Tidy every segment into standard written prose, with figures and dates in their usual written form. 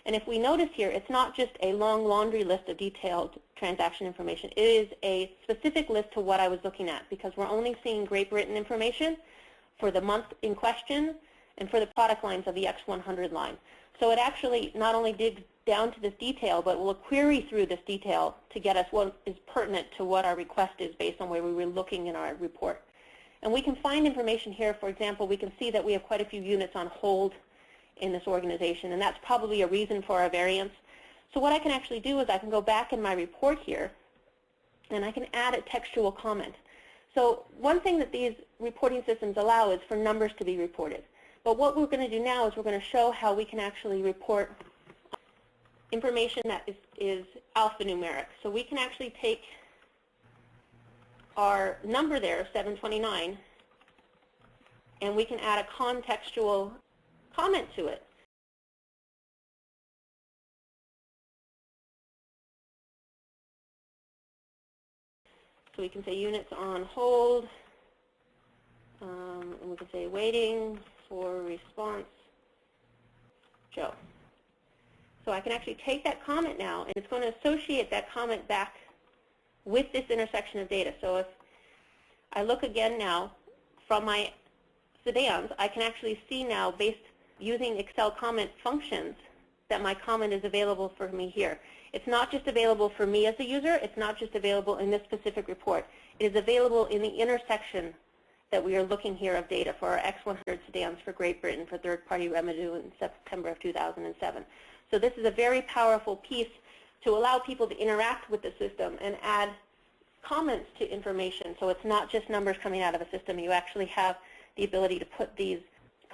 And if we notice here, it's not just a long laundry list of detailed transaction information. It is a specific list to what I was looking at, because we're only seeing Great Britain information for the month in question and for the product lines of the X100 line. So it actually not only digs down to this detail, but will query through this detail to get us what is pertinent to what our request is based on where we were looking in our report. And we can find information here. For example, we can see that we have quite a few units on hold in this organization, and that's probably a reason for our variance. So what I can actually do is I can go back in my report here, and I can add a textual comment. So one thing that these reporting systems allow is for numbers to be reported. But what we're going to do now is we're going to show how we can actually report information that is alphanumeric. So we can actually take our number there, 729, and we can add a contextual comment to it. So we can say units on hold, and we can say waiting for response, Joe. So I can actually take that comment now, and it's going to associate that comment back with this intersection of data. So if I look again now from my sedans, I can actually see now, based using Excel comment functions, that my comment is available for me here. It's not just available for me as a user. It's not just available in this specific report. It is available in the intersection that we are looking here of data for our X100 sedans for Great Britain for third-party revenue in September of 2007. So this is a very powerful piece to allow people to interact with the system and add comments to information. So it's not just numbers coming out of a system. You actually have the ability to put these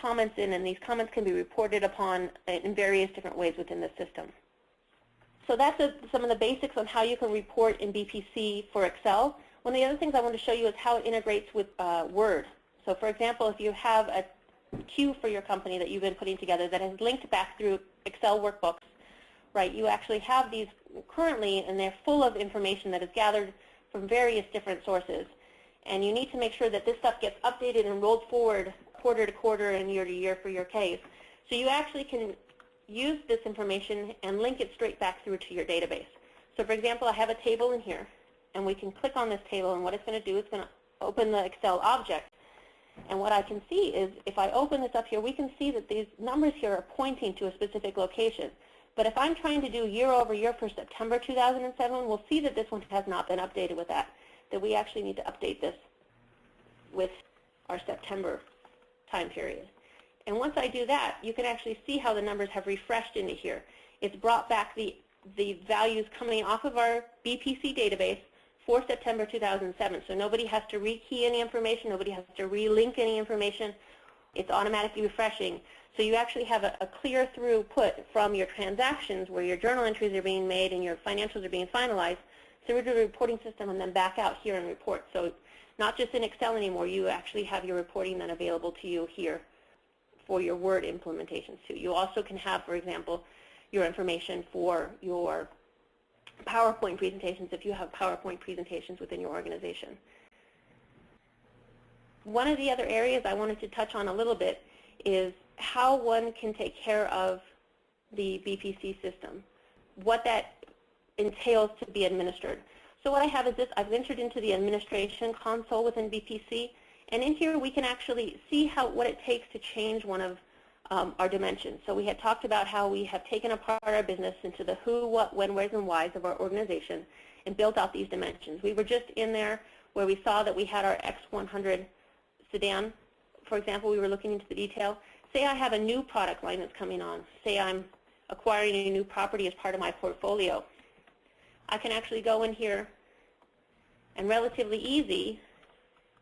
comments in, and these comments can be reported upon in various different ways within the system. So that's some of the basics on how you can report in BPC for Excel. One of the other things I want to show you is how it integrates with Word. So for example, if you have a queue for your company that you've been putting together that has linked back through Excel workbooks, right, you actually have these currently, and they're full of information that is gathered from various different sources. And you need to make sure that this stuff gets updated and rolled forward quarter to quarter and year to year for your case. So you actually can use this information and link it straight back through to your database. So for example, I have a table in here, and we can click on this table, and what it's going to do is going to open the Excel object. And what I can see is, if I open this up here, we can see that these numbers here are pointing to a specific location. But if I'm trying to do year over year for September 2007, we'll see that this one has not been updated with that we actually need to update this with our September time period. And once I do that, you can actually see how the numbers have refreshed into here. It's brought back the values coming off of our BPC database for September 2007. So nobody has to rekey any information. Nobody has to relink any information. It's automatically refreshing. So you actually have a clear throughput from your transactions where your journal entries are being made and your financials are being finalized through to the reporting system and then back out here and report. So not just in Excel anymore, you actually have your reporting then available to you here for your Word implementations too. You also can have, for example, your information for your PowerPoint presentations if you have PowerPoint presentations within your organization. One of the other areas I wanted to touch on a little bit is how one can take care of the BPC system, what that entails to be administered. So what I have is this. I've entered into the administration console within BPC, and in here we can actually see what it takes to change one of our dimensions. So we had talked about how we have taken apart our business into the who, what, when, where's, and whys of our organization and built out these dimensions. We were just in there where we saw that we had our X100 sedan. For example, we were looking into the detail. Say I have a new product line that's coming on. Say I'm acquiring a new property as part of my portfolio. I can actually go in here and relatively easy,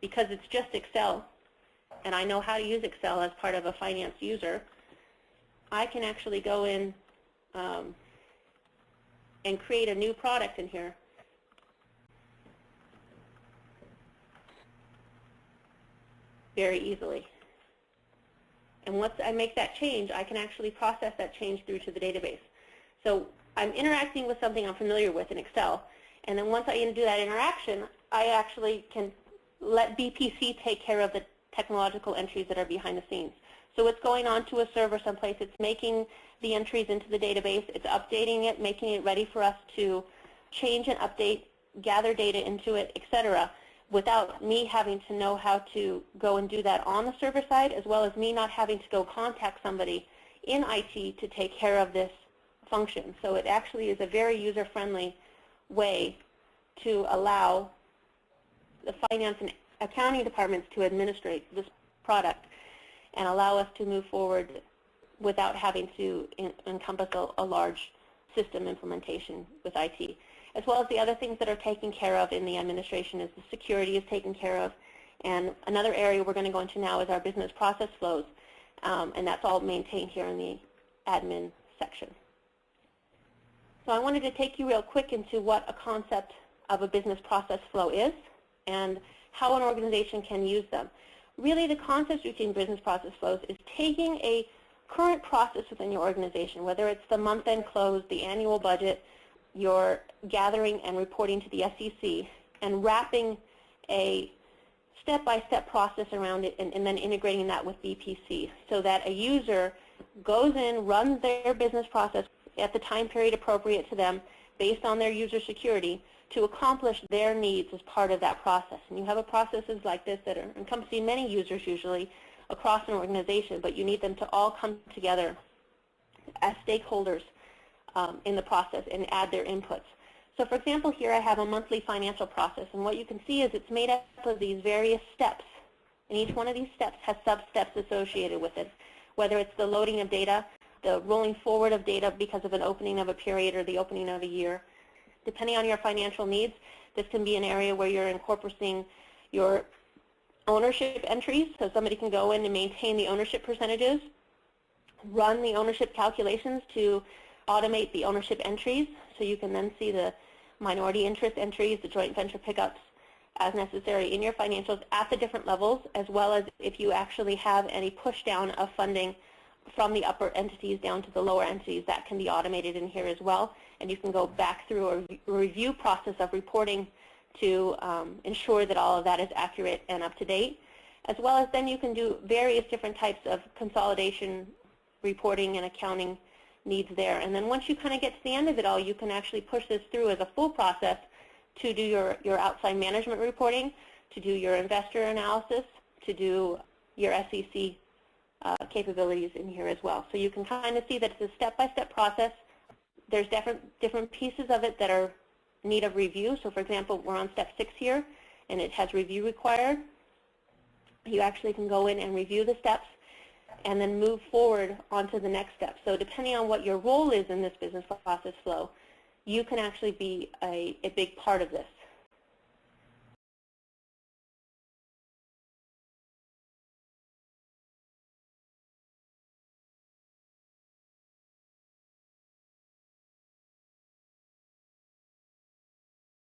because it's just Excel, and I know how to use Excel as part of a finance user, I can actually go in and create a new product in here. Very easily. And once I make that change, I can actually process that change through to the database. So I'm interacting with something I'm familiar with in Excel, and then once I do that interaction, I actually can let BPC take care of the technological entries that are behind the scenes. So it's going onto a server someplace, it's making the entries into the database, it's updating it, making it ready for us to change and update, gather data into it, etc., without me having to know how to go and do that on the server side, as well as me not having to go contact somebody in IT to take care of this function. So it actually is a very user-friendly way to allow the finance and accounting departments to administrate this product and allow us to move forward without having to encompass a large system implementation with IT. As well as the other things that are taken care of in the administration is the security is taken care of. And another area we're going to go into now is our business process flows. And that's all maintained here in the admin section. So I wanted to take you real quick into what a concept of a business process flow is and how an organization can use them. Really, the concept between business process flows is taking a current process within your organization, whether it's the month-end close, the annual budget, your gathering and reporting to the SEC, and wrapping a step-by-step process around it and then integrating that with BPC so that a user goes in, runs their business process at the time period appropriate to them based on their user security to accomplish their needs as part of that process. And you have processes like this that are encompassing many users usually across an organization, but you need them to all come together as stakeholders in the process and add their inputs. So for example, here I have a monthly financial process, and what you can see is it's made up of these various steps, and each one of these steps has sub-steps associated with it, whether it's the loading of data, the rolling forward of data because of an opening of a period or the opening of a year. Depending on your financial needs, this can be an area where you're incorporating your ownership entries, so somebody can go in and maintain the ownership percentages, run the ownership calculations to automate the ownership entries, so you can then see the minority interest entries, the joint venture pickups as necessary in your financials at the different levels, as well as if you actually have any push down of funding from the upper entities down to the lower entities, that can be automated in here as well. And you can go back through a review process of reporting to ensure that all of that is accurate and up to date, as well as then you can do various different types of consolidation reporting and accounting needs there. And then once you kind of get to the end of it all, you can actually push this through as a full process to do your outside management reporting, to do your investor analysis, to do your SEC capabilities in here as well. So you can kind of see that it's a step-by-step process. There's different pieces of it that are in need of review. So for example, we're on step 6 here, and it has review required. You actually can go in and review the steps and then move forward onto the next step. So depending on what your role is in this business process flow, you can actually be a big part of this.